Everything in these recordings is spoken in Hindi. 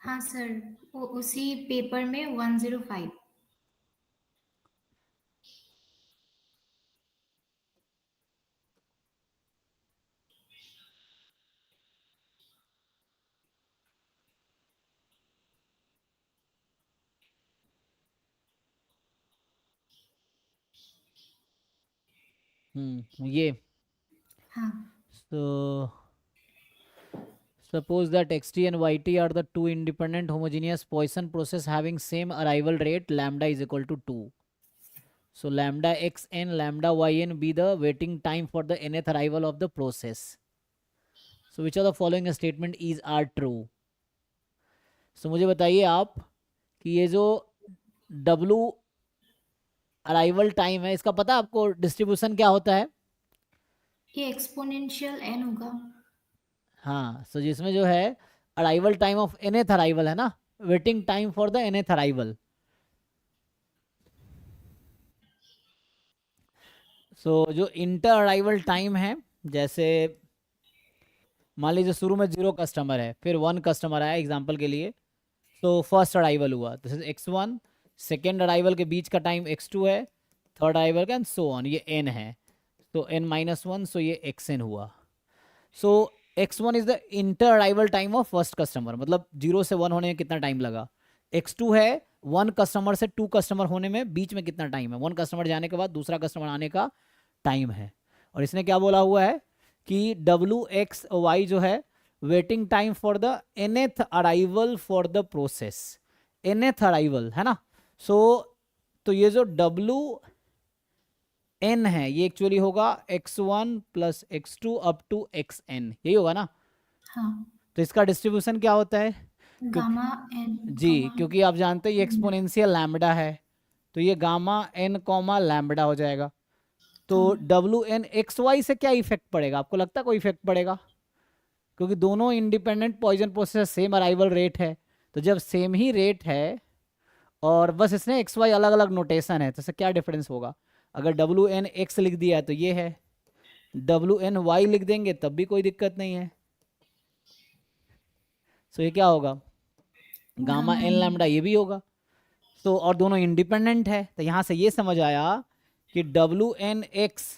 हाँ सर, उसी पेपर में 105। ये हाँ। so suppose that xt and yt are the two independent homogeneous Poisson process having same arrival rate lambda is equal to 2. So lambda xn lambda yn be the waiting time for the nth arrival of the process. So which of the following statement is are true? So मुझे बताइए आप कि ये जो w अराइवल टाइम है इसका पता है आपको डिस्ट्रीब्यूशन क्या होता है? ये एक्सपोनेंशियल एन होगा। हाँ, सो जिसमें जो है arrival time of nth arrival है ना, waiting time for the nth arrival. So जो इंटर अराइवल टाइम है, जैसे मान लीजिए शुरू में 0 कस्टमर है, फिर 1 कस्टमर आया एग्जांपल के लिए, तो फर्स्ट अराइवल हुआ, this is x1। Second arrival के बीच का टाइम x2 है, थर्ड अराइवल का एंड सो ऑन, ये n है, तो n-1, सो ये xn हुआ। सो x1 is the inter arrival time of first customer, मतलब 0 से 1 होने में कितना टाइम लगा। x2 है 1 कस्टमर से 2 कस्टमर होने में बीच में कितना टाइम है, 1 कस्टमर जाने के बाद दूसरा कस्टमर आने का टाइम है। और इसने क्या बोला हुआ है कि wxy जो है waiting time for the nth arrival for the process, nth arrival है ना। सो तो ये जो n है ये एक्चुअली होगा x1 plus x2 up to xn, यही होगा ना। हाँ। तो इसका डिस्ट्रीब्यूशन क्या होता है? क्योंकि गामा एन जी, कॉमा। क्योंकि आप जानते हैं ये एक्सपोनेंशियल लैम्बडा है, तो ये गामा n कॉमा लैम्बडा हो जाएगा। तो हाँ। डब्ल्यू एन एक्स वाई से क्या इफेक्ट पड़ेगा, आपको लगता है कोई इफेक्ट पड़ेगा? क्योंकि दोनों independent Poisson process same arrival rate है, तो जब सेम ही रेट है और बस इसने एक्स वाई अलग अलग नोटेशन है, तो इससे क्या डिफरेंस होगा? अगर डब्ल्यू एन एक्स लिख दिया है तो ये है, डब्ल्यू एन वाई लिख देंगे तब भी कोई दिक्कत नहीं है। सो ये क्या होगा, gamma gamma n n. Lambda, ये भी होगा। तो और दोनों इंडिपेंडेंट है, तो यहाँ से ये समझ आया कि डब्ल्यू एन एक्स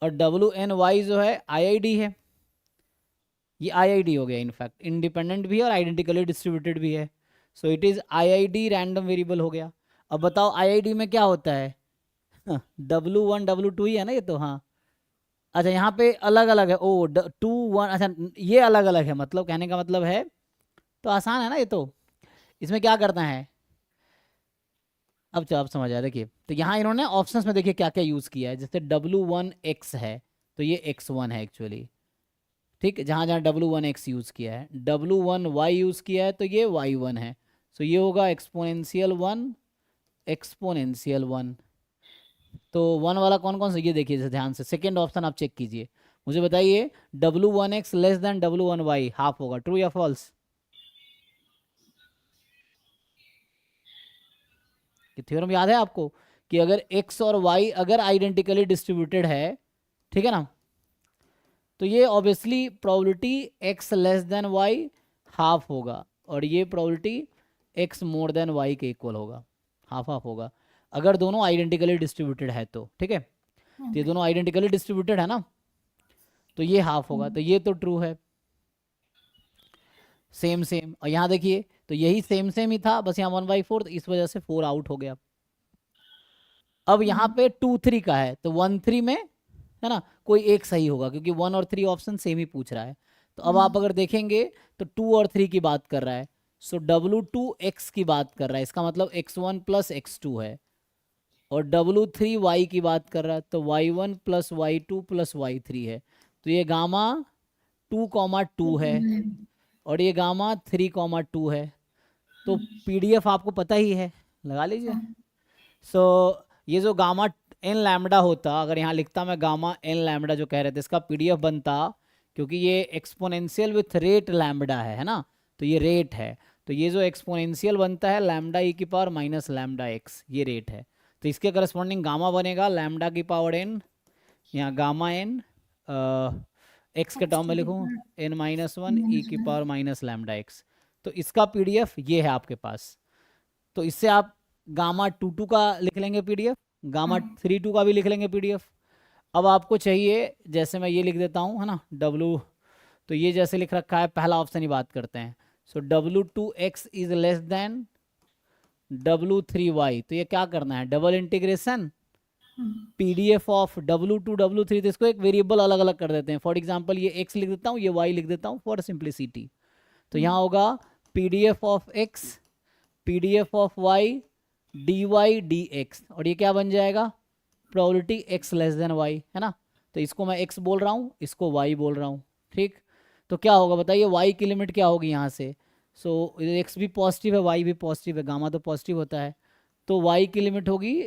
और डब्ल्यू एन वाई जो है आई आई डी है, ये आई आई डी हो गया, इनफैक्ट इंडिपेंडेंट भी है और आइडेंटिकली डिस्ट्रीब्यूटेड भी है। So it is I I D random variable हो गया। अब बताओ आई आई डी में क्या होता है? W1 W2 ही है ना ये तो, हाँ। अच्छा यहाँ पे अलग अलग है, ओ 2 1, अच्छा ये अलग अलग है, मतलब कहने का मतलब है, तो आसान है ना ये तो। इसमें क्या करना है, अब तो आप समझ आए, देखिए तो यहाँ इन्होंने ऑप्शंस में देखिए क्या क्या यूज़ किया है। जैसे W1X है तो ये X1 है एक्चुअली, ठीक है। जहाँ जहाँ W1X यूज़ किया है, W1Y यूज़ किया है तो ये Y1 है। सो ये होगा एक्सपोनेंशियल 1 एक्सपोनेंशियल 1। तो 1 वाला कौन कौन सा, ये देखिए जैसे ध्यान से, सेकेंड ऑप्शन आप चेक कीजिए, मुझे बताइए W1X less than W1Y half होगा, ट्रू या फॉल्स? ये थ्योरम याद है आपको कि अगर x और y अगर आइडेंटिकली डिस्ट्रीब्यूटेड है, ठीक है ना, तो ये obviously probability x less than y half होगा, और ये probability x more than y के इक्वल होगा, हाफ हाफ होगा, अगर दोनों आइडेंटिकली डिस्ट्रीब्यूटेड है तो, ठीक है। तो ये ओके। दोनों आइडेंटिकली डिस्ट्रीब्यूटेड है ना, तो ये हाफ होगा, तो ये तो ट्रू है, सेम सेम। और यहाँ देखिए तो यही सेम सेम ही था, बस यहाँ 1/4, इस वजह से 4 आउट हो गया। अब यहाँ पे 2 3 का है, तो 1 3 में है ना कोई एक सही होगा, क्योंकि 1 और 3 ऑप्शन सेम ही पूछ रहा है। तो अब आप अगर देखेंगे तो 2 और 3 की बात कर रहा है, सो W2X की बात कर रहा है, इसका मतलब x1 प्लस x2 है। और W3Y की बात कर रहा है तो y1 plus y2 plus y3 है। तो ये गामा 2,2 है और ये गामा 3,2 है। तो PDF आपको पता ही है, लगा लीजिए। सो ये जो गामा एन लैम्बडा होता, अगर यहाँ लिखता मैं गामा एन लैम्बडा जो कह रहे थे, इसका PDF बनता, क्योंकि ये एक्सपोनेंशियल विथ रेट लैम्बडा है ना, तो ये रेट है, तो ये जो एक्सपोनेंशियल बनता है लैम्बडा ई की पावर माइनस लैम्बडा एक्स, ये रेट है। तो इसके करस्पॉन्डिंग गामा बनेगा लैम्बडा की पावर एन, यहाँ गामा एन एक्स के टर्म में लिखूँ n-1 ई की पावर माइनस लैम्बडा एक्स। तो इसका पीडीएफ ये है आपके पास। तो इससे आप गामा 22 का लिख लेंगे पीडीएफ, गामा हाँ 32 का भी लिख लेंगे पीडीएफ। अब आपको चाहिए, जैसे मैं ये लिख देता हूँ, है ना, डब्लू, तो ये जैसे लिख रखा है, पहला ऑप्शन ही बात करते हैं। सो W2x is less than W3y, तो ये क्या करना है, double integration PDF of W2 W3, तो इसको एक वेरिएबल अलग अलग कर देते हैं। फॉर एग्जांपल ये x लिख देता हूँ, ये y लिख देता हूँ फॉर सिंप्लिसिटी। तो यहाँ होगा PDF of x, PDF of y, dy dx, और ये क्या बन जाएगा, probability x less than y, है ना। तो इसको मैं x बोल रहा हूँ, इसको y बोल रहा हूँ, ठीक। तो क्या होगा बताइए, y की लिमिट क्या होगी यहाँ से। सो x भी पॉजिटिव है, y भी पॉजिटिव है, गामा तो पॉजिटिव होता है, तो y की लिमिट होगी,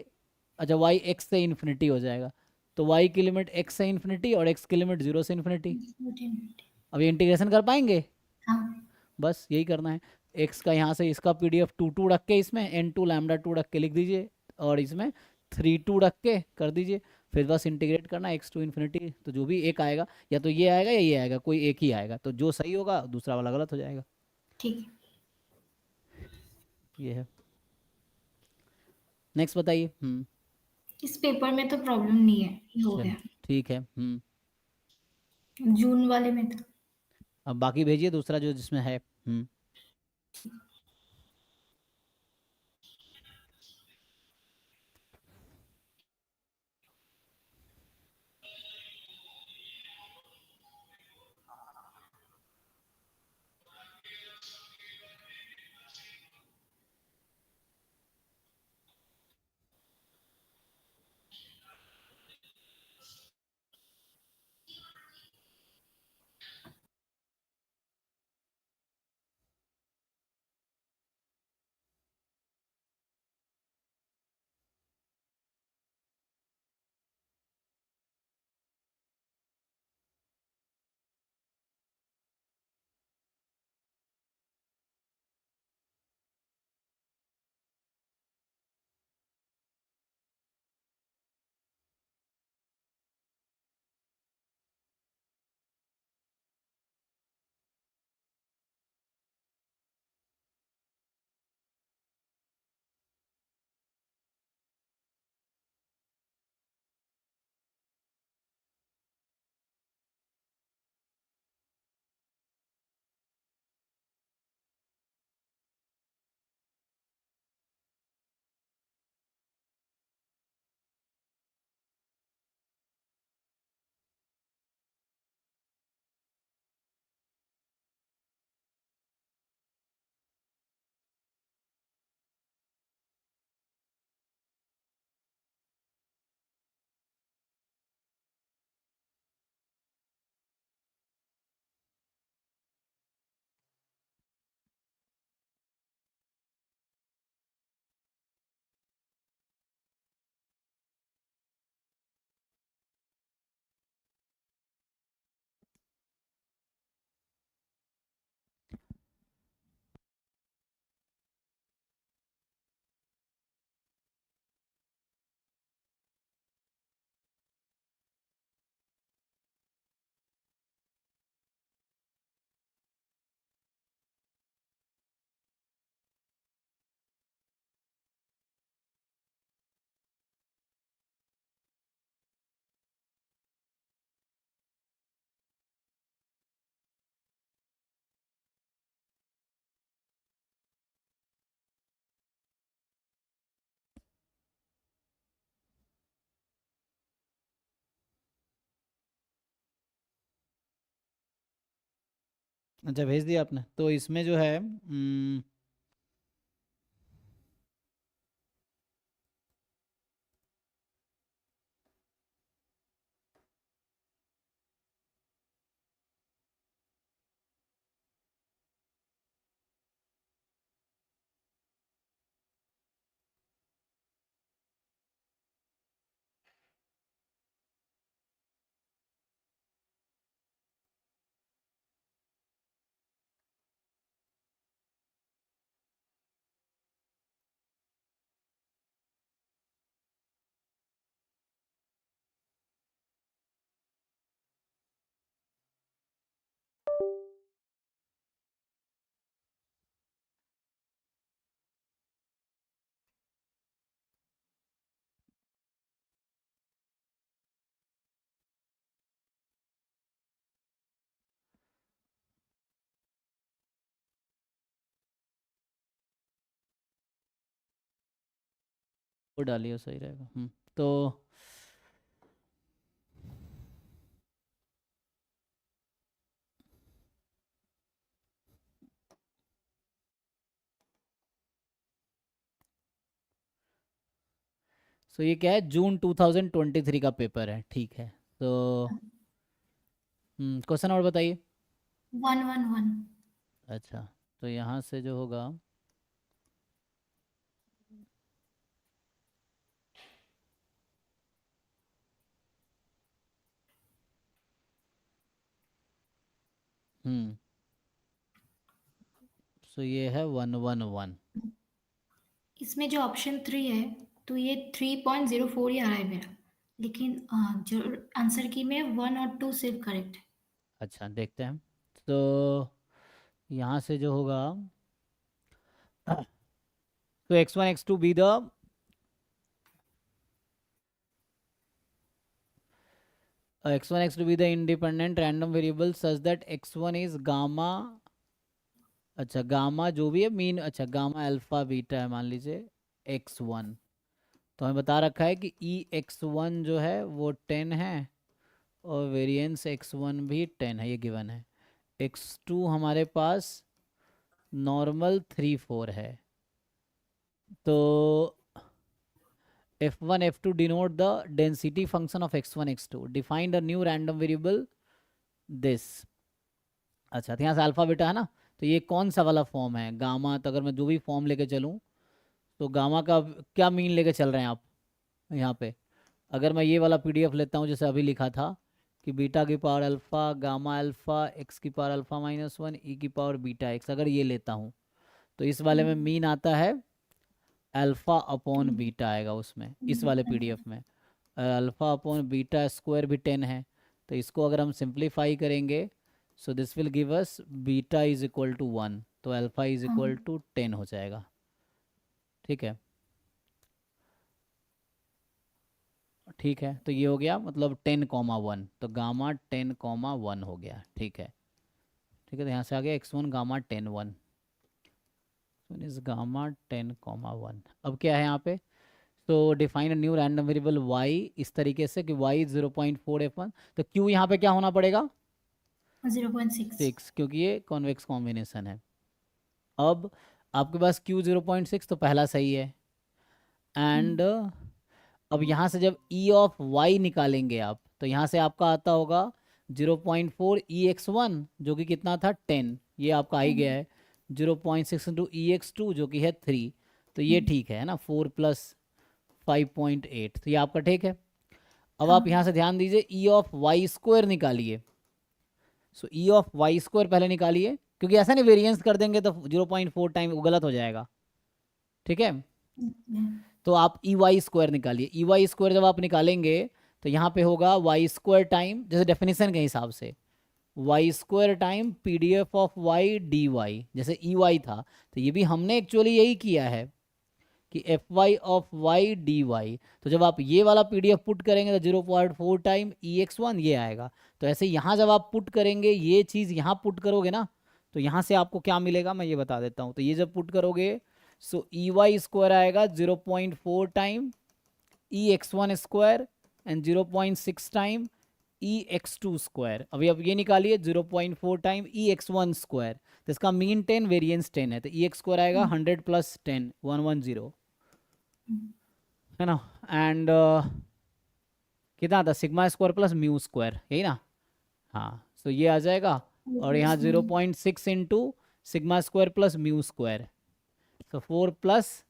अच्छा y x से इन्फिनिटी हो जाएगा। तो y की लिमिट x से इन्फिनिटी और x की लिमिट 0 से इन्फिनिटी। अब ये इंटीग्रेशन कर पाएंगे, हाँ बस यही करना है। x का यहाँ से इसका पीडीएफ 2 रख के इसमें n2 लैम्डा 2 रख के लिख दीजिए, और इसमें 3 रख के कर दीजिए। फिर बस इंटीग्रेट करना x टू इन्फिनिटी, तो जो भी एक आएगा, या तो ये आएगा या ये आएगा, कोई एक ही आएगा, तो जो सही होगा दूसरा वाला गलत हो जाएगा। ठीक है। ये है। नेक्स्ट बताइए। इस पेपर में तो प्रॉब्लम नहीं है, ये हो चलो गया। ठीक है। जून वाले में था। अब बाकी भेजिए दूसरा जो जिसमें है। अच्छा भेज दिया आपने, तो इसमें जो है वो डालिए सही रहेगा। तो सो ये क्या है, जून 2023 का पेपर है, ठीक है। तो क्वेश्चन और बताइए। 111। अच्छा, तो यहाँ से जो होगा, हम्म सो ये है 111। इसमें जो ऑप्शन 3 है, तो ये 3.04 ही आ रहा है मेरा, लेकिन जो आंसर की में 1 और 2 सिर्फ करेक्ट है। अच्छा देखते हैं। तो यहाँ से जो होगा, तो x1 x2 be the, x1 x2 be the independent random variable such that x1 is gamma, अच्छा गामा जो भी है मीन, अच्छा गामा अल्फा बीटा है मान लीजिए x1। तो हमें बता रखा है कि ई x1 जो है वो 10 है और वेरिएंस x1 भी 10 है, ये गिवन है। x2 हमारे पास नॉर्मल 3 4 है। तो f1 f2 denote the density function of x1 x2, define a new random variable this। अच्छा, तो यहाँ से अल्फा बीटा है ना, तो ये कौन सा वाला फॉर्म है गामा, तो अगर मैं जो भी फॉर्म लेके चलूँ, तो गामा का क्या मीन लेके चल रहे हैं आप यहाँ पे। अगर मैं ये वाला पीडीएफ लेता हूँ जैसे अभी लिखा था कि बीटा की power alpha gamma alpha x की पावर अल्फा -1 ई की पावर बीटा एक्स, अगर ये लेता हूँ तो इस वाले में मीन आता है अल्फा अपॉन बीटा आएगा उसमें, इस वाले पीडीएफ में अल्फा अपॉन बीटा स्क्वायर भी 10 है। तो इसको अगर हम सिंप्लीफाई करेंगे, so this will give us beta is equal to 1, तो अल्फा इज हाँ। इक्वल टू 10 हो जाएगा, ठीक है। ठीक है, तो ये हो गया मतलब 10, 1, तो गामा 10, 1 हो गया, ठीक है। ठीक है, तो यहाँ से आ गया x1 गामा 10, 1 इज गामा 10, 1। अब क्या है यहाँ पे, तो define a new random variable y इस तरीके से कि y 0.4f1, तो q यहाँ पे क्या होना पड़ेगा 0.6। 6, क्योंकि ये कॉन्वेक्स कॉम्बिनेशन है। अब आपके पास q 0.6 तो पहला सही है। एंड अब यहाँ से जब e ऑफ y निकालेंगे आप, तो यहाँ से आपका आता होगा 0.4 ex1 जो कि कितना था 10, ये आपका आ ही गया है। 0.6 इंटू ex2 जो कि है 3, तो ये ठीक है ना, 4 + 5.8, तो ये आपका ठीक है। अब आप यहाँ हाँ। से ध्यान दीजिए ई ऑफ वाई स्क्वायर निकालिए। सो ई ऑफ वाई स्क्वायर पहले निकालिए, क्योंकि ऐसा नहीं वेरिएंस कर देंगे तो 0.4 टाइम वो गलत हो जाएगा, ठीक है। तो आप ई वाई स्क्वायर निकालिए। ई वाई स्क्वायर जब आप निकालेंगे तो यहाँ पे होगा वाई स्क्वायर टाइम, जैसे डेफिनेशन के हिसाब से y square time P D F of y d y, जैसे ई वाई था, तो ये भी हमने एक्चुअली यही किया है कि f y of y d y. तो जब आप ये वाला पी डी एफ पुट करेंगे तो 0.4 टाइम ई एक्स वन ये आएगा। तो ऐसे यहाँ जब आप पुट करेंगे, ये चीज़ यहाँ पुट करोगे ना, तो यहाँ से आपको क्या मिलेगा मैं ये बता देता हूँ। तो ये जब पुट करोगे, सो ई वाई स्क्वायर आएगा 0.4 time E x one square and 0.6 time E x two square. अभी अब ये निकालिए 0.4 time E x one square, तो इसका मीन 10 वेरिएंस 10 है, तो ई एक्स स्क्वायर आएगा 100 + 10 110, है ना। एंड कितना था sigma square plus mu square, यही ना। हाँ, सो ये आ जाएगा। और यहाँ 0.6 into sigma square plus mu square, तो 4 +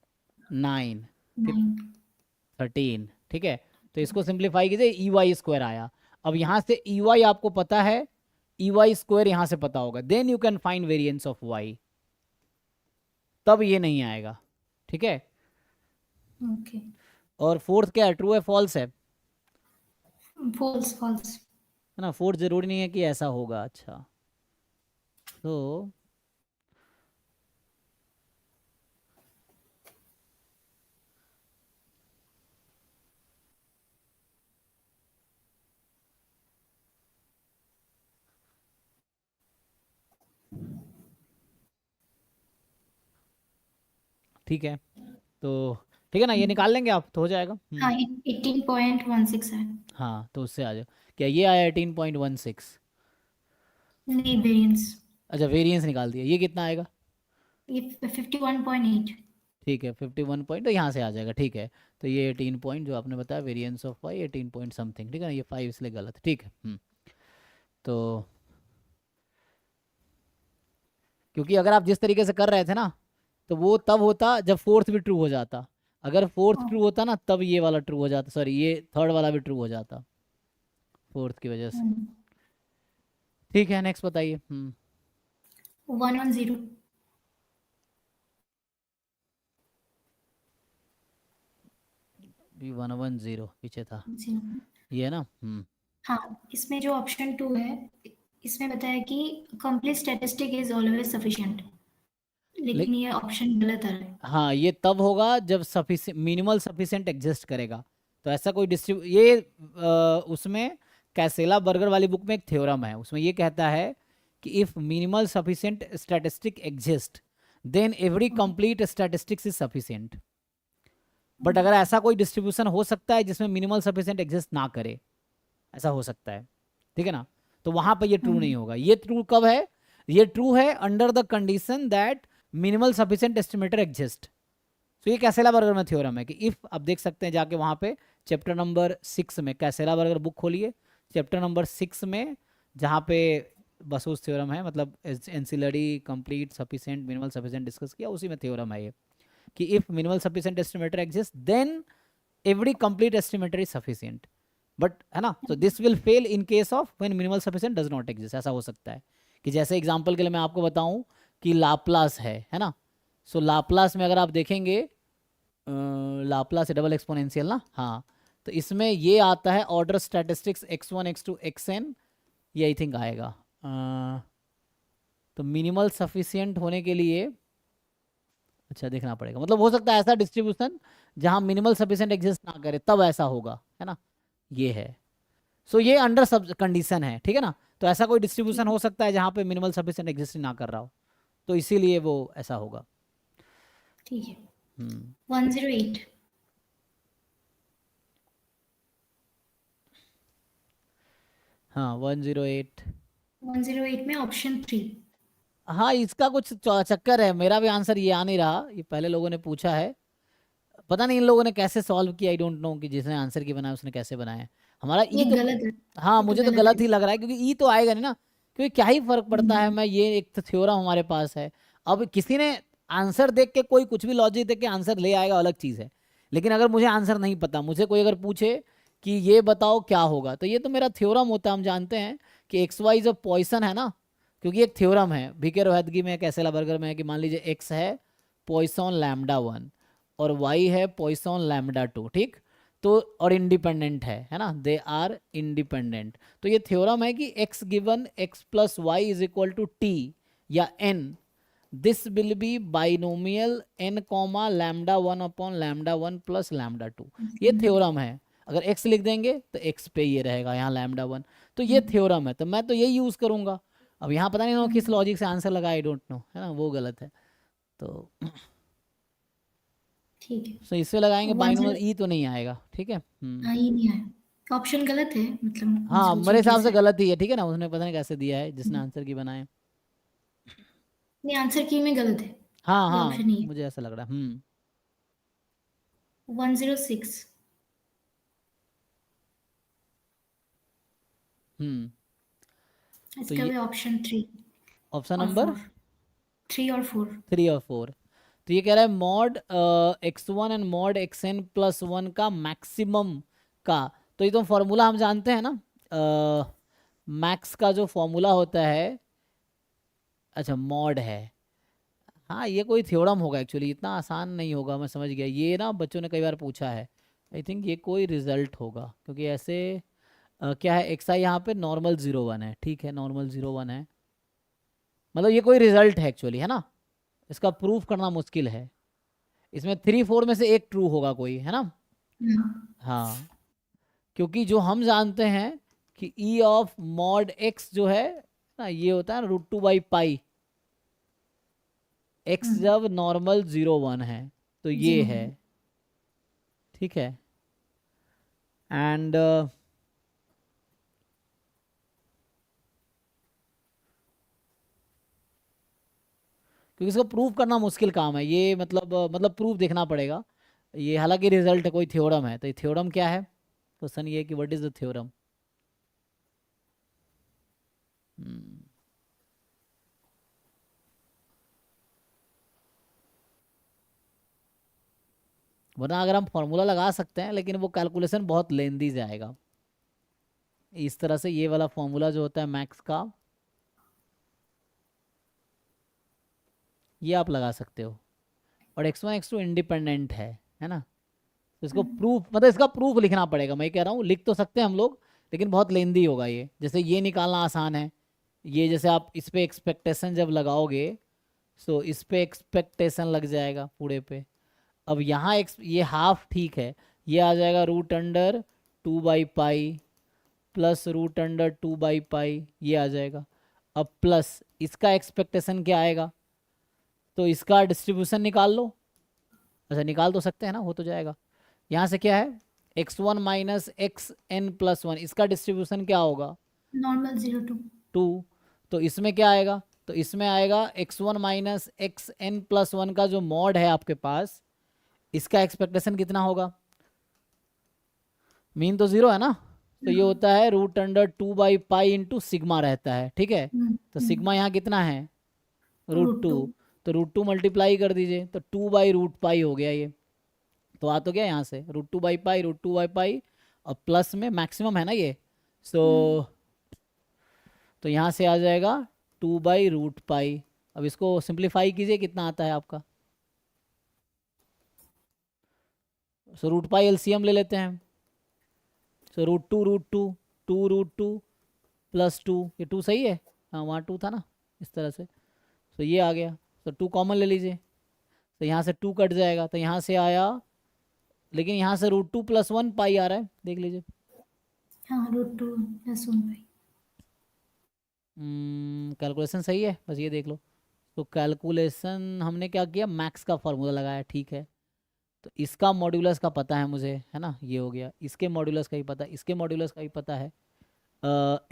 9 13, ठीक है। तो इसको सिंप्लीफाई कीजिए, ई वाई स्क्वायर आया। अब यहाँ से ई वाई आपको पता है, ई वाई स्क्वायर यहाँ से पता होगा, then you can find variance of y, तब ये नहीं आएगा, ठीक है। ओके। और फोर्थ क्या है, ट्रू है फॉल्स है फॉल्स फॉल्स। है ना। फोर्थ जरूरी नहीं है कि ऐसा होगा। अच्छा, तो ठीक है, तो ठीक है ना, ये निकाल लेंगे आप तो हो जाएगा। हाँ 18.16 है। हाँ तो उससे आ जाओ। क्या ये आया 18.16? नहीं, वेरिएंस अच्छा वेरिएंस निकाल दिया, ये कितना आएगा? ये 51.8। ठीक है 51 पॉइंट, तो यहाँ से आ जाएगा ठीक है। तो ये 18 पॉइंट जो आपने बताया variance of y 18 point something, ठीक है ना, ये 5 इसलिए गलत है, ठीक है। तो क्योंकि अगर आप जिस तरीके से कर रहे थे ना, तो वो तब होता जब फोर्थ भी ट्रू हो जाता। अगर फोर्थ ट्रू होता ना तब ये वाला ट्रू हो जाता, सॉरी ये थर्ड वाला भी ट्रू हो जाता फोर्थ की वजह से। ठीक है नेक्स्ट बताइए। 110। भी 110 पीछे था, 0। ये है ना। हाँ, इसमें जो ऑप्शन 2 है, इसमें बताया कि complete statistic is always sufficient, ले, लेकिन ये ऑप्शन गलत आ रहा है। हाँ ये तब होगा जब सफिशिएंट मिनिमल सफिशिएंट एग्जिस्ट करेगा। तो ऐसा कोई ये उसमें कैसेला बर्गर वाली बुक में एक थ्योरम है, उसमें ये कहता है कि if minimal sufficient statistic exist then every complete statistics is sufficient. But अगर ऐसा कोई डिस्ट्रीब्यूशन हो सकता है जिसमें मिनिमल सफिशिएंट एग्जिस्ट ना करे, ऐसा हो सकता है, ठीक है ना, तो वहां पर ये ट्रू नहीं होगा। ये ट्रू कब है? ये ट्रू है under the condition that minimal sufficient estimator exist. तो ये कैसेला बर्गर में थ्योरम है कि इफ, आप देख सकते हैं जाके वहां पे चैप्टर नंबर 6 में, कैसेला बर्गर बुक खोलिए चैप्टर नंबर 6 में, जहाँ पे बसूस थ्योरम है, मतलब ancillary complete sufficient minimal sufficient discuss किया, उसी में थ्योरम है ये कि if minimal sufficient estimator exist then every complete estimator is sufficient. But है ना, तो this will fail in case of when minimal sufficient does not exist. ऐसा हो सकता है कि जैसे एग्जांपल के लिए मैं आपको बताऊं कि लाप्लास है ना, सो लाप्लास में अगर आप देखेंगे लाप्लास है डबल एक्सपोनेंशियल ना, हाँ, तो इसमें ये आता है order statistics x1 x2 xn, ये आई थिंक आएगा। तो मिनिमल सफिशिएंट होने के लिए अच्छा देखना पड़ेगा, मतलब हो सकता है ऐसा डिस्ट्रीब्यूशन जहां मिनिमल सफिशिएंट एग्जिस्ट ना करे तब ऐसा होगा, है ना, ये है। सो ये अंडर सब कंडीशन है, ठीक है ना, तो ऐसा कोई डिस्ट्रीब्यूशन हो सकता है जहां पे मिनिमल सफिशिएंट एग्जिस्ट ना कर रहा हो, तो इसीलिए वो ऐसा होगा। ठीक है। 108। हाँ 108। 108 में ऑप्शन 3। हाँ इसका कुछ चक्कर है, मेरा भी आंसर ये आ नहीं रहा, ये पहले लोगों ने पूछा है, पता नहीं इन लोगों ने कैसे सॉल्व किया, आई डोंट नो कि जिसने आंसर की बनाया उसने कैसे बनाया। हमारा ई ये तो, गलत है, हाँ ये तो मुझे तो गलत गलत है। ही लग रहा है क्योंकि ई तो आएगा नहीं ना, क्योंकि क्या ही फर्क पड़ता है, मैं ये एक तो थ्योरम हमारे पास है। अब किसी ने आंसर देख के कोई कुछ भी लॉजिक देख के आंसर ले आएगा अलग चीज़ है, लेकिन अगर मुझे आंसर नहीं पता, मुझे कोई अगर पूछे कि ये बताओ क्या होगा, तो ये तो मेरा थ्योरम होता है, हम जानते हैं कि एक्स वाई जब पॉइसन है ना, क्योंकि एक थ्योरम है बीके रोहतगी में कैसेला बर्गर में है कि मान लीजिए एक्स है पॉइसन लैम्डा 1 और y है पॉइसन लैम्डा 2, ठीक, तो और इंडिपेंडेंट है ना, दे आर इंडिपेंडेंट। तो ये थ्योरम है कि x given x plus y is equal to t या n, this will be binomial n comma lambda 1 upon lambda 1 plus lambda 2। ये थ्योरम है, अगर x लिख देंगे तो x पे ये रहेगा यहाँ लैम्डा 1, तो ये थ्योरम है, तो मैं तो यही यूज करूंगा। अब यहाँ पता नहीं ना किस लॉजिक से आंसर लगा, आई डोंट नो, है ना, वो गलत है। तो ठीक है। सो इससे लगाएंगे 10। बाइनोमियल ई तो नहीं आएगा, ठीक है। हाँ, ये नहीं आया, ऑप्शन गलत है, मतलब हाँ मेरे सोचिए हिसाब से कैसे। गलत ही है, ठीक है ना, उसने पता नहीं कैसे दिया है जिसने आंसर की बनाए। नहीं, आंसर की में गलत है, हाँ ये हाँ ऑप्शन नहीं है। मुझे ऐसा लग रहा है। 106। हम्म तो इसका ये भी ऑप्शन 3 ऑप्शन और नंबर 4। 3 और 4। 3 और 4। तो ये कह रहा है mod x1 and mod xn plus 1 का मैक्सिमम का, तो ये तो फॉर्मूला हम जानते हैं ना, मैक्स का जो फॉर्मूला होता है, अच्छा मॉड है, हाँ ये कोई थ्योरम होगा एक्चुअली, इतना आसान नहीं होगा, मैं समझ गया, ये ना बच्चों ने कई बार पूछा है, आई थिंक ये कोई रिजल्ट होगा क्योंकि ऐसे क्या है एक्स आई यहाँ पे नॉर्मल 0 1 है, ठीक है नॉर्मल 0 1 है, मतलब ये कोई रिजल्ट है एक्चुअली, है ना, इसका प्रूफ करना मुश्किल है, इसमें 3 4 में से एक ट्रू होगा कोई, है ना। हाँ क्योंकि जो हम जानते हैं कि ई ऑफ मॉड एक्स जो है ना, ये होता है √2/पाई, एक्स जब नॉर्मल 0 1 है तो ये 0। है, ठीक है। एंड क्योंकि इसको प्रूव करना मुश्किल काम है ये, मतलब प्रूफ देखना पड़ेगा ये, हालांकि रिजल्ट कोई थ्योरम है, तो ये थ्योरम क्या है, क्वेश्चन ये है कि व्हाट इज द थ्योरम। वरना अगर हम फॉर्मूला लगा सकते हैं, लेकिन वो कैलकुलेशन बहुत लेंदी जाएगा। इस तरह से ये वाला फॉर्मूला जो होता है मैक्स का, ये आप लगा सकते हो। और x1 x2 इंडिपेंडेंट है ना। तो इसको प्रूफ, मतलब इसका प्रूफ लिखना पड़ेगा। मैं कह रहा हूँ लिख तो सकते हैं हम लोग, लेकिन बहुत लेंदी होगा ये। जैसे ये निकालना आसान है, ये जैसे आप इस पे एक्सपेक्टेशन जब लगाओगे, सो इस पे एक्सपेक्टेशन लग जाएगा पूरे पे। अब यहाँ ये हाफ ठीक है, ये आ जाएगा रूट अंडर 2/पाई प्लस रूट अंडर 2/पाई, ये आ जाएगा। अब प्लस इसका एक्सपेक्टेशन क्या आएगा, तो इसका डिस्ट्रीब्यूशन निकाल लो। अच्छा निकाल तो सकते हैं ना, हो तो जाएगा। यहाँ से क्या है, x1 minus x n plus one, इसका डिस्ट्रीब्यूशन क्या होगा, नॉर्मल 0 to 2। तो इसमें क्या आएगा, तो इसमें आएगा x1 minus x n plus one का जो मॉड है आपके पास, इसका एक्सपेक्टेशन कितना होगा, मीन तो 0 है ना, तो ये होता है रूट अंडर 2/पाई इंटू सिग्मा रहता है, ठीक है। तो सिग्मा यहाँ कितना है, रूट रूट 2। टू तो रूट 2 मल्टीप्लाई कर दीजिए, तो 2/√पाई हो गया ये। तो आ तो गया यहाँ से रूट 2/पाई, और प्लस में मैक्सिमम है ना ये, सो तो यहाँ से आ जाएगा 2/√पाई। अब इसको सिंप्लीफाई कीजिए, कितना आता है आपका, सो √पाई एलसीएम ले लेते हैं। सो रूट टू प्लस 2, ये 2 सही है, हाँ वहाँ 2 था ना, इस तरह से। तो ये आ गया, तो 2 कॉमन ले लीजिए, तो यहाँ से 2 कट जाएगा, तो यहाँ से आया, लेकिन यहाँ से √2 + 1 पाई आ रहा है, देख लीजिए। हाँ √2 + 1/, कैलकुलेशन सही है, बस ये देख लो। तो कैलकुलेशन हमने क्या किया, मैक्स का फॉर्मूला लगाया, ठीक है। तो इसका मॉड्यूलस का पता है मुझे, है ना, ये हो गया। इसके मॉड्यूलस का ही पता है, इसके मॉड्यूलस का ही पता है,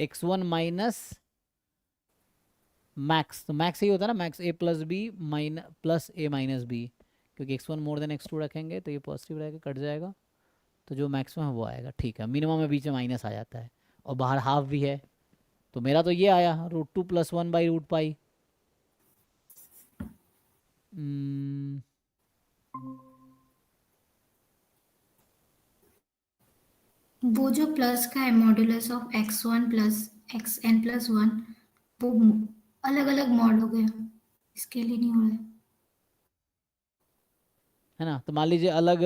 x1 माइनस मैक्स, तो मैक्स यही होता है ना, max a + b plus a - b, क्योंकि x1 मोर देन x2 रखेंगे तो ये पॉजिटिव रहेगा, कट जाएगा, तो जो मैक्सिमम है वो आएगा, ठीक है। मिनिमम में बीच में माइनस आ जाता है, और बाहर हाफ भी है, तो मेरा तो ये आया √2 + 1/√पाई। वो जो प्लस का है मॉड्यूलस ऑफ x1 + xn+1, वो अलग अलग मॉड हो गया, इसके लिए नहीं हो रहा है। है ना, तो मान लीजिए अलग,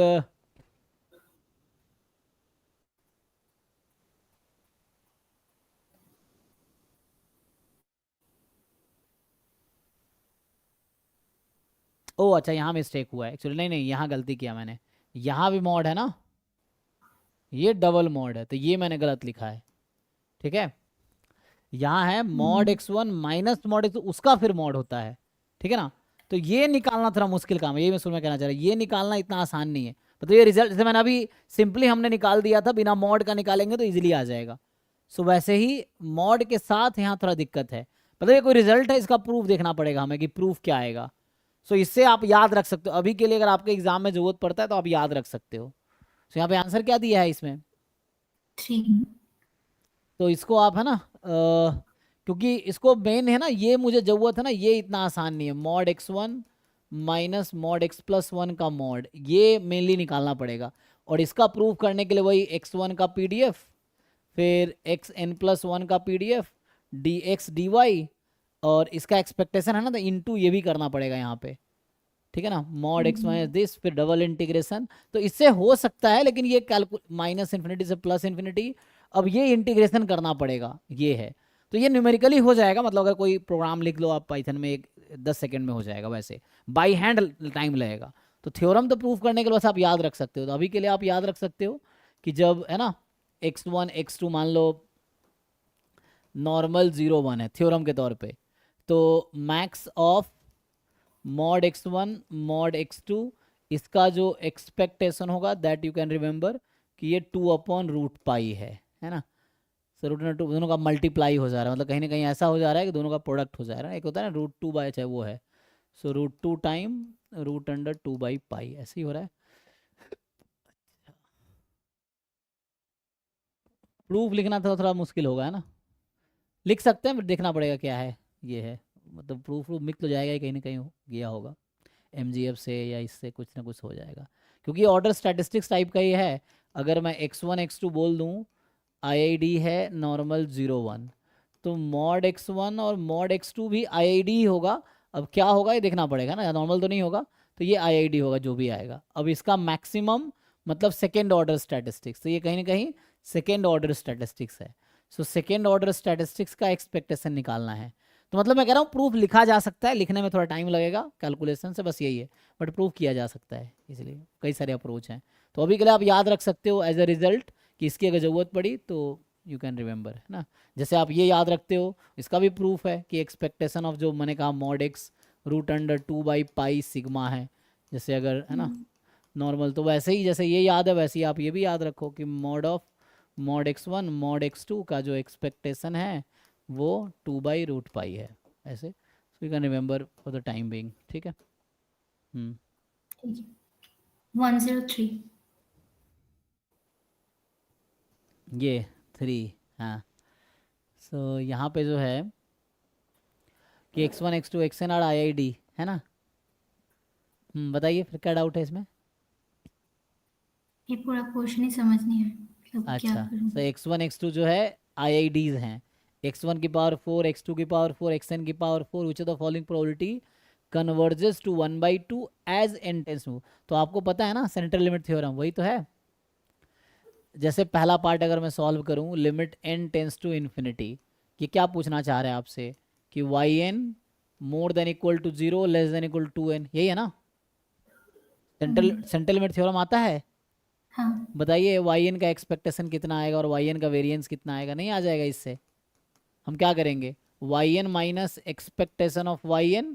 ओ अच्छा यहाँ मिस्टेक हुआ है एक्चुअली, नहीं नहीं यहाँ गलती किया मैंने, यहाँ भी मॉड है ना, ये डबल मॉड है, तो ये मैंने गलत लिखा है, ठीक है। यहाँ है mod x1 minus mod x2, उसका फिर मॉड होता है, ठीक है ना। तो ये निकालना थोड़ा मुश्किल काम है, ये मैं शुरू में कहना चाह रहा हूँ, ये निकालना इतना आसान नहीं है। तो ये रिजल्ट जैसे मैंने अभी सिंपली हमने निकाल दिया था, बिना मॉड का निकालेंगे तो इजीली आ जाएगा। सो वैसे ही मॉड के साथ यहाँ थोड़ा दिक्कत है, मतलब ये कोई रिजल्ट है, इसका प्रूफ देखना पड़ेगा हमें कि प्रूफ क्या आएगा। सो इससे आप याद रख सकते हो, अभी के लिए अगर आपके एग्जाम में जरूरत पड़ता है तो आप याद रख सकते हो। सो यहाँ पे आंसर क्या दिया है इसमें, 3। तो इसको आप, है ना, क्योंकि इसको मेन है ना, ये मुझे जरूरत है ना, ये इतना आसान नहीं है, mod x1 minus mod x+1 का मॉड, ये मेनली निकालना पड़ेगा। और इसका प्रूफ करने के लिए वही x1 का PDF, फिर xn+1 का PDF, dx dy, और इसका एक्सपेक्टेशन है ना, तो इनटू ये भी करना पड़ेगा यहाँ पे, ठीक है ना, मॉड x माइनस दिस, फिर डबल इंटीग्रेशन। तो इससे हो सकता है, लेकिन ये -∞ से +∞, अब ये इंटीग्रेशन करना पड़ेगा, ये है। तो ये न्यूमेरिकली हो जाएगा, मतलब अगर कोई प्रोग्राम लिख लो आप पाइथन में, 10 सेकंड में हो जाएगा, वैसे बाई हैंड टाइम लगेगा। तो थ्योरम तो प्रूफ करने के लिए बस आप याद रख सकते हो, तो अभी के लिए आप याद रख सकते हो कि जब, है ना, x1 x2 मान लो नॉर्मल 0 1 है थ्योरम के तौर पे, तो max of mod x1 mod x2 इसका जो एक्सपेक्टेशन होगा दैट यू कैन रिमेंबर कि ये 2/√पाई है ना। सो √2 दोनों का मल्टीप्लाई हो जा रहा है, मतलब कहीं ना कहीं ऐसा हो जा रहा है कि दोनों का प्रोडक्ट हो जा रहा है। एक होता है ना √2 बाय, चाहे वो है, सो √2 टाइम √2/पाई, ऐसे ही हो रहा है। प्रूफ लिखना थोड़ा मुश्किल होगा, है ना। लिख सकते हैं बट देखना पड़ेगा क्या है ये है, मतलब प्रूफ मिल तो जाएगा ही, कहीं ना कहीं गया होगा MGF से या इससे कुछ ना कुछ हो जाएगा, क्योंकि ऑर्डर स्टैटिस्टिक्स टाइप का ही है। अगर मैं x1 x2 बोल दूँ, IID है नॉर्मल 0 1, तो मॉड x1 और मॉड x2 भी IID ही होगा। अब क्या होगा ये देखना पड़ेगा ना, नॉर्मल तो नहीं होगा, तो ये IID होगा जो भी आएगा। अब इसका मैक्सिमम मतलब सेकेंड ऑर्डर स्टैटिस्टिक्स, तो ये कहीं ना कहीं सेकेंड ऑर्डर स्टैटिस्टिक्स है। सो सेकेंड ऑर्डर स्टैटिस्टिक्स का एक्सपेक्टेशन निकालना है। तो मतलब मैं कह रहा हूँ प्रूफ लिखा जा सकता है, लिखने में थोड़ा टाइम लगेगा कैलकुलेशन से, बस यही है, बट प्रूफ किया जा सकता है, इसलिए कई सारे अप्रोच हैं। तो अभी के लिए आप याद रख सकते हो एज अ रिजल्ट कि इसकी अगर ज़रूरत पड़ी तो यू कैन रिमेंबर, है ना। जैसे आप ये याद रखते हो, इसका भी प्रूफ है कि एक्सपेक्टेशन ऑफ जो मैंने कहा मॉड x √2/पाई सिग्मा है, जैसे अगर है ना नॉर्मल, तो वैसे ही जैसे ये याद है वैसे ही आप ये भी याद रखो कि mod of mod x1 mod x2 का जो एक्सपेक्टेशन है वो 2/√पाई है, ऐसे। So you can remember for the time being, ठीक है। ठीक है। 103। ये 3, हाँ। सो यहाँ पे जो है कि x1 x2 xn और IID है ना। बताइए फिर क्या डाउट है इसमें। ये पूरा क्वेश्चन ही समझ नहीं है, मतलब क्या अच्छा, करूँ। तो x1 x2 जो है IIDs हैं, x1 की पावर 4, x2 की पावर 4, xn की power 4, which of the following probability converges to 1/2 as n tends to. तो आपको पता है ना सेंट्रल लिमिट थ्योरम, वही तो है। जैसे पहला पार्ट अगर मैं सॉल्व करूं, limit n tends to infinity, ये क्या पूछना चाह रहे हैं आपसे कि yn more than equal to 0 less than equal to n, यही है ना। सेंट्रल लिमिट थ्योरम आता है। हाँ। बताइए yn का एक्सपेक्टेशन कितना आएगा और yn का वेरिएंस कितना आएगा, नहीं आ जाएगा। इससे हम क्या करेंगे, yn minus expectation of yn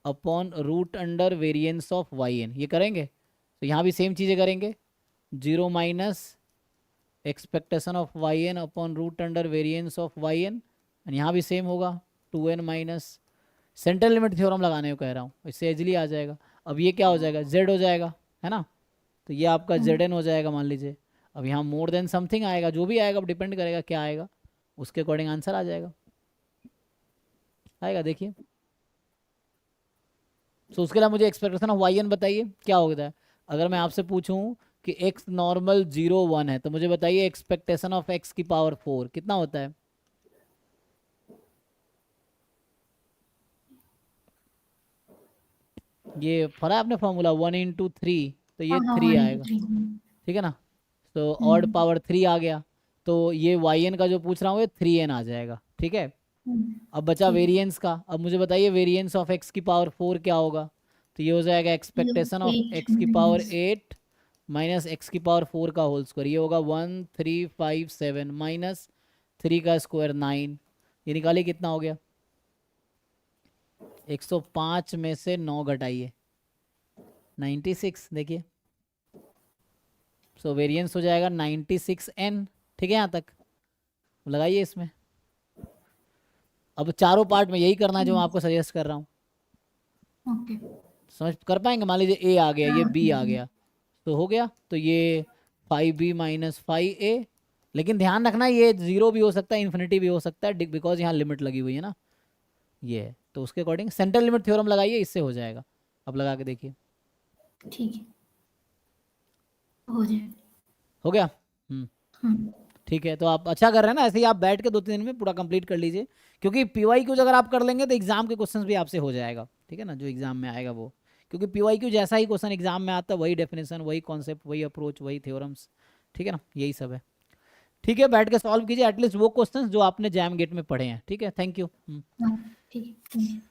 upon √variance of yn, ये करेंगे। तो यहाँ भी सेम चीज़ें करेंगे, 0 minus expectation of yn upon √variance of yn, यहाँ भी सेम होगा 2n minus. Central limit theorem लगाने को कह रहा हूँ, इससे इजीली आ जाएगा। अब ये क्या हो जाएगा, z हो जाएगा, है ना। तो ये आपका zn हो जाएगा मान लीजिए। अब यहाँ मोर देन समथिंग आएगा, जो भी आएगा अब डिपेंड करेगा क्या आएगा, उसके अकॉर्डिंग आंसर आ जाएगा, आएगा देखिए। सो उसके लिए मुझे एक्सपेक्टेशन ऑफ yn बताइए क्या होता है। अगर मैं आपसे पूछूं कि x नॉर्मल 0 1 है, तो मुझे बताइए एक्सपेक्टेशन ऑफ x की पावर 4 कितना होता है। ये पढ़ा है आपने फॉर्मूला 1 × 3, तो ये हाँ हाँ 3 1 आएगा, 3। ठीक है ना। तो ऑड पावर 3 आ गया, तो ये yn का जो पूछ रहा हूँ ये 3n आ जाएगा, ठीक है। अब बचा ठीक। वेरिएंस का, अब मुझे बताइए वेरिएंस ऑफ x की पावर 4 क्या होगा। तो ये हो जाएगा एक्सपेक्टेशन ऑफ 8 x की पावर 8 माइनस x की पावर 4 का होल स्क्वायर, ये होगा 1 3 5 7 माइनस 3 का स्क्वायर 9, ये निकालिए कितना हो गया। 105 में से 9 घटाइए 96, देखिए। सो वेरिएंस हो जाएगा 96n, ठीक है। यहाँ तक लगाइए इसमें। अब चारों पार्ट में यही करना है जो मैं आपको सजेस्ट कर रहा हूँ, ओके। समझ कर पाएंगे। मान लीजिए a आ गया, ये हाँ b आ गया, तो हो गया। तो ये 5b माइनस 5a, लेकिन ध्यान रखना ये 0 भी हो सकता है, इन्फिनिटी भी हो सकता है, बिकॉज यहाँ लिमिट लगी हुई है ना, ये है। तो उसके अकॉर्डिंग सेंट्रल लिमिट थ्योरम लगाइए, इससे हो जाएगा। अब लगा के देखिए, ठीक है, हो जाए। हो गया। ठीक है, तो आप अच्छा कर रहे हैं ना, ऐसे ही आप बैठ के 2-3 दिन में पूरा कंप्लीट कर लीजिए, क्योंकि PYQ अगर आप कर लेंगे तो एग्जाम के क्वेश्चंस भी आपसे हो जाएगा, ठीक है ना, जो एग्जाम में आएगा वो। क्योंकि PYQ जैसा ही क्वेश्चन एग्जाम में आता है, वही डेफिनेशन, वही कॉन्सेप्ट, वही अप्रोच, वही थ्योरम्स, ठीक है ना, यही सब है। ठीक है, बैठ के सॉल्व कीजिए एटलीस्ट वो क्वेश्चंस जो आपने जैम गेट में पढ़े हैं, ठीक है। Thank you. हाँ ठीक है।